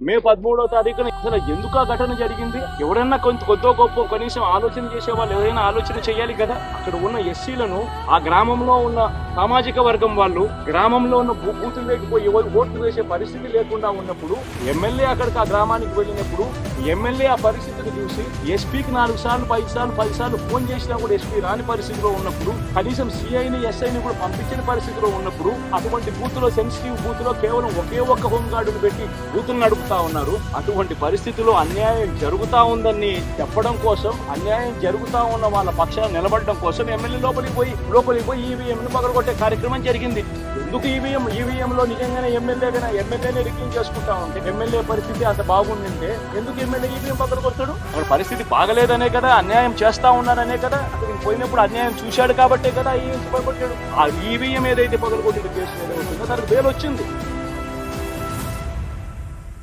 మే 13వ తారీఖున అసలు ఎందుకు ఆ ఘటన జరిగింది? ఎవరైనా కొద్దో గొప్ప కనీసం ఆలోచన చేసే వాళ్ళు ఎవరైనా ఆలోచన చేయాలి కదా. అక్కడ ఉన్న ఎస్సీలను, ఆ గ్రామంలో ఉన్న సామాజిక వర్గం వాళ్ళు గ్రామంలో ఉన్న బూతుల్లోకి పోయి ఓట్లు వేసే పరిస్థితి లేకుండా ఉన్నప్పుడు ఎమ్మెల్యే అక్కడికి ఆ గ్రామానికి వెళ్ళినప్పుడు ఎమ్మెల్యే ఆ పరిస్థితిని చూసి ఎస్పీకి 4 సార్లు 5 సార్లు 10 సార్లు ఫోన్ చేసినా కూడా ఎస్పీ రాని పరిస్థితిలో ఉన్నప్పుడు, కనీసం సిఐని ఎస్ఐని కూడా పంపించిన పరిస్థితిలో ఉన్నప్పుడు, అటువంటి బూత్ లో, సెన్సిటివ్ బూత్ లో కేవలం ఒకే ఒక్క హోంగార్డును పెట్టి బూతులు నడుపుతా ఉన్నారు. అటువంటి పరిస్థితిలో అన్యాయం జరుగుతా ఉందని చెప్పడం కోసం, అన్యాయం జరుగుతా ఉన్న వాళ్ళ పక్షాన నిలబడడం కోసం ఎమ్మెల్యే లోపలికి పోయి ఈవీఎంను పగలగొట్టే కార్యక్రమం జరిగింది. ఎందుకు ఈవీఎంలో నిజంగానే ఎమ్మెల్యేనే రిక్కింగ్ చేసుకుంటా ఉంటే, ఎమ్మెల్యే పరిస్థితి అంత బాగుండింటే ఎందుకు ఎమ్మెల్యే ఈవీఎం పగలగొడతాడు? వాళ్ళ పరిస్థితి బాగలేదనే కదా, అన్యాయం చేస్తా ఉన్నారనే కదా, అతనికి పోయినప్పుడు అన్యాయం చూశాడు కాబట్టే కదా ఈవీఎం పగలగొట్టాడు. ఆ ఈవీఎం ఏదైతే పగలగొట్టిన కేసు ఏదైతే ఉంటుందో దానికి బెయిల్ వచ్చింది.